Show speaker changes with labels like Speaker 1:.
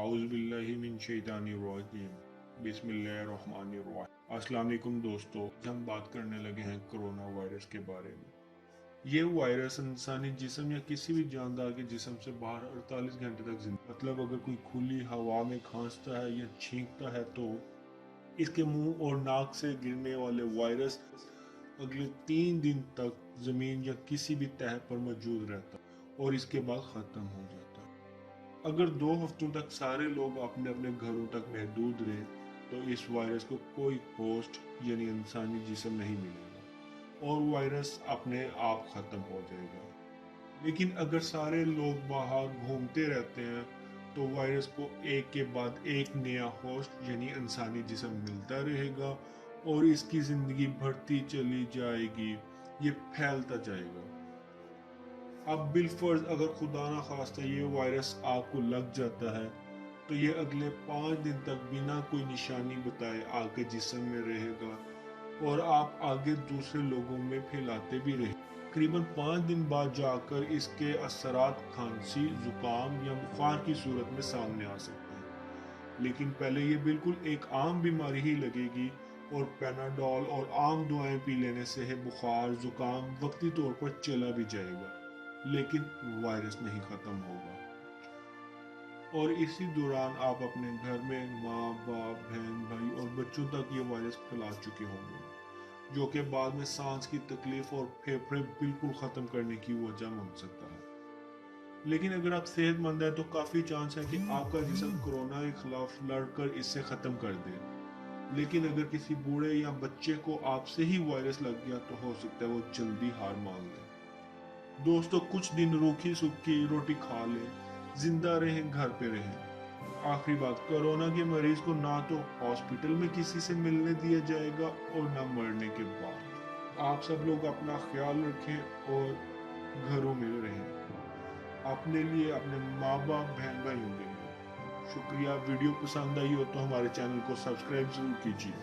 Speaker 1: आउज़ बिल्लाहि मिन शैतानिर रजीम बिस्मिल्लाहिर्रहमानिर्रहीम। अस्सलाम वालेकुम दोस्तों, हम बात करने लगे हैं कोरोना वायरस के बारे में। ये वायरस इंसानी जिस्म या किसी भी जानदार के जिस्म से बाहर 48 घंटे तक जिंदा, मतलब अगर कोई खुली हवा में खांसता है या छींकता है तो इसके मुंह और नाक से गिरने वाले वायरस अगले 3 दिन तक जमीन या किसी भी तह पर मौजूद रहता और इसके बाद खत्म हो जाता। अगर 2 हफ्तों तक सारे लोग अपने अपने घरों तक महदूद रहे तो इस वायरस को कोई होस्ट यानी इंसानी जिस्म नहीं मिलेगा और वायरस अपने आप खत्म हो जाएगा। लेकिन अगर सारे लोग बाहर घूमते रहते हैं तो वायरस को एक के बाद एक नया होस्ट यानी इंसानी जिस्म मिलता रहेगा और इसकी जिंदगी बढ़ती चली जाएगी, ये फैलता जाएगा। अब बिलफर्ज अगर खुदा ना खास्ता ये वायरस आपको लग जाता है तो ये अगले 5 दिन तक बिना कोई निशानी बताए आपके जिस्म में रहेगा और आप आगे दूसरे लोगों में फैलाते भी रहे। तकरीबन 5 दिन बाद जाकर इसके असरात खांसी, जुकाम या बुखार की सूरत में सामने आ सकते हैं, लेकिन पहले ये बिल्कुल एक आम बीमारी ही लगेगी और पैनाडोल और आम दवाएं पी लेने से बुखार, जुकाम वक्ती तौर पर चला भी जाएगा, लेकिन वायरस नहीं खत्म होगा। और इसी दौरान आप अपने घर में माँ बाप, बहन भाई और बच्चों तक ये वायरस फैला चुके होंगे, जो कि बाद में सांस की तकलीफ और फेफड़े बिल्कुल खत्म करने की वजह बन सकता है। लेकिन अगर आप सेहतमंद हैं तो काफी चांस है कि आपका जिस्म कोरोना के खिलाफ लड़कर इससे खत्म कर दे। लेकिन अगर किसी बूढ़े या बच्चे को आपसे ही वायरस लग गया तो हो सकता है वो जल्दी हार मान ले। दोस्तों, कुछ दिन रूखी सूखी रोटी खा लें, जिंदा रहें, घर पे रहें। आखिरी बात, कोरोना के मरीज को ना तो हॉस्पिटल में किसी से मिलने दिया जाएगा और ना मरने के बाद। आप सब लोग अपना ख्याल रखें और घरों में रहें, अपने लिए, अपने माँ बाप, बहन भाइयों के लिए। शुक्रिया। वीडियो पसंद आई हो तो हमारे चैनल को सब्सक्राइब जरूर कीजिए।